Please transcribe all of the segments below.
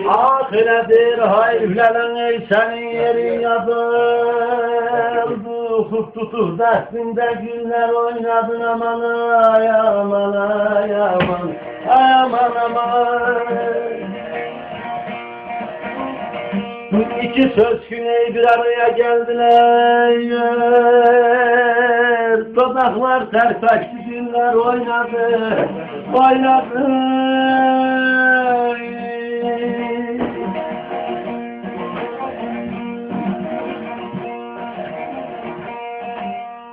Ahiredir hayflenen ey senin yerin yazıldı. Tutup dersinde günler oynadın aman ay aman ay aman aman aman. İki söz güney bir araya geldiler. Dodaklar tersaçlı günler oynadı oynadı.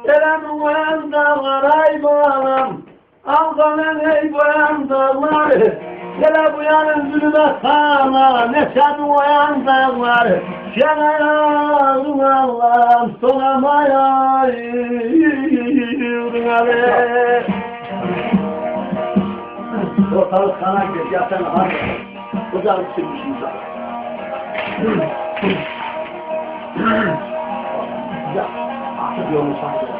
Gelen uyan dağlar ay bağlam, aldanın ey boyan dağlar. Gele bu yanın zulüme sağla, neşen uyan dağlar. Yanayalım Allah'ım solamaya yürün ale. Ortalık sana gir, yatana hadi. Uzak sürmüşüm sana. Ya, artık yolu sağlık.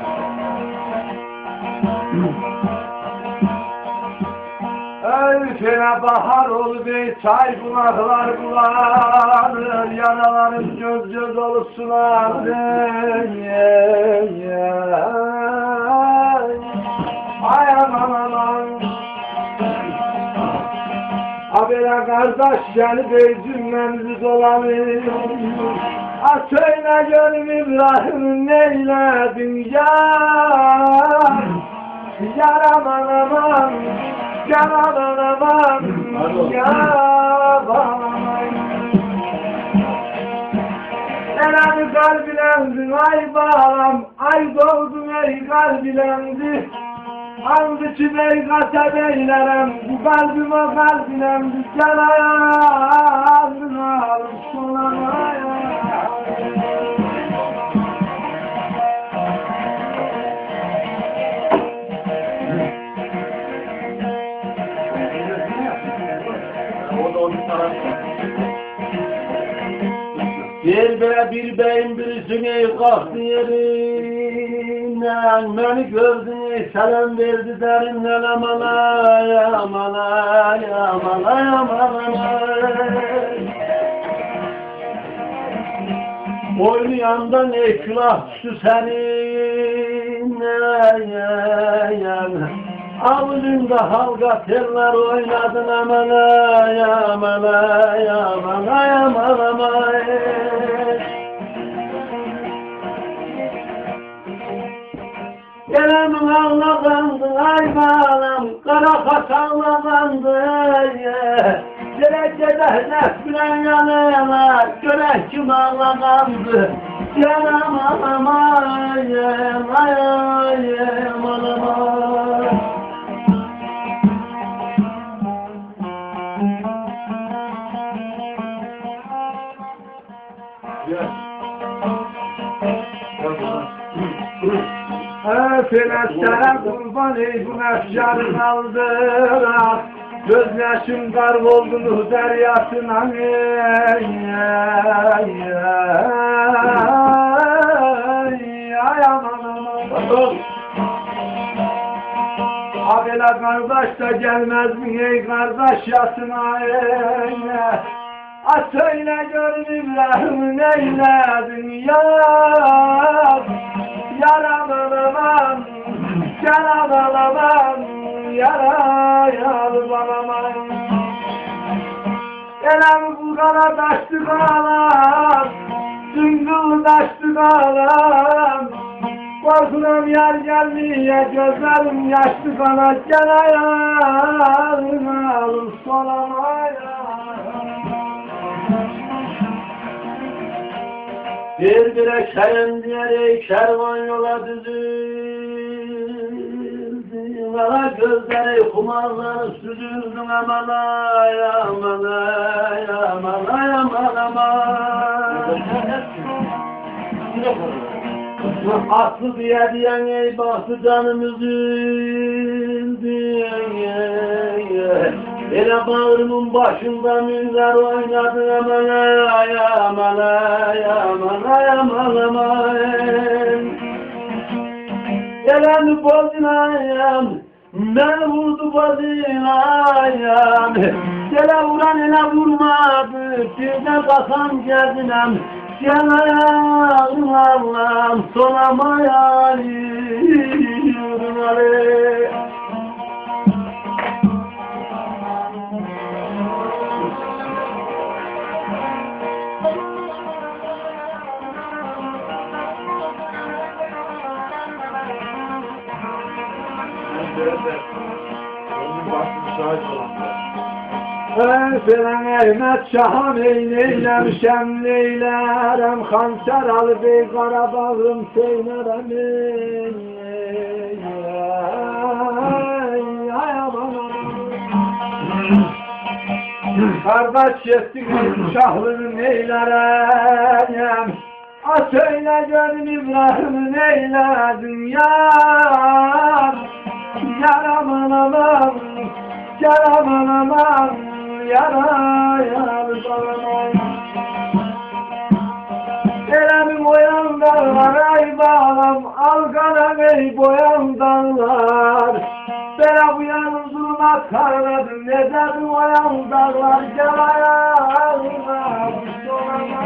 Elfine bahar ol bey, çay bulaklar bulanır, yanalarım göz göz olup sulanır. Ay aman aman. Habere kardeş gel bey cümlemizi dolanır. Söyle gönlüm İbrahim neyledin yar. Yar aman aman. Yar aman aman. Yar aman. Elemi kalbilendin ay bağlam. Ay doğdun ey kalbilendi. Hangi çibeyi kasebeylerem. Bu kalbim o kalbilendi. Gel ayağını alıp solamaya. Bir be bir beyim birisine kalktı yerinden. Beni gördün selam verdi derinden aman ay aman ay aman ay aman ay. Oynayandan ey külah düştü senin avlunda halka teller oynadın aman ay aman ay aman ay aman ay. Gelenin ağladandı ay bağlam, kara kaşanladandı. Gerekçede nefsine yanına, görek kim ağladandı. Yanam aman ay ay aman aman. Felektere kurban ey bu nefşarın aldırak. Gözyaşım kayboldu deryasına. Ay aman aman. Abela kardeş da gelmez mi ey kardeş yasına. Söyle görün İbrahim neyledin yar. Yar aman aman, yar aman aman, yar aman. Elem bu kara taştı kalan, süngül taştı kalan. Korkunam yar gelmeye gözlerim yaşlı kana. Gel ayağını alıp solamaya. Bir bir şeren diyerek kervan yola düzüldü. Kara gözleri kumarları süzüldü aman ay aman ay aman ay aman aman. Aslı diye diyen ey bahtı canım üzüldü. Ele bağrımın başında müller oynadı aman ay aman ay aman ay aman aman. Gelen bozdun ayam, Ne vurdu bazılayam, gele vuran ele vurmadı, bir de bakan gezinem, yanayım Allah'ım, solamayayım Ali. Falan Ehmet Şah'ım eyleyler, şemleylerem, hançer al bey Qarabağım seynerem ay aman aman. Kardeş yettik şahlını neylerem, söyle gönlüm İbrahim'i neyledin yar, yar aman aman, yar aman aman, yara yar aman. Elemi boyan dağlar ay bağlam, algana ey boyan dağlar. Bera bu yanın zulmat karladım, ne derdi boyan dağlar, gel ayağıma, bu sonama.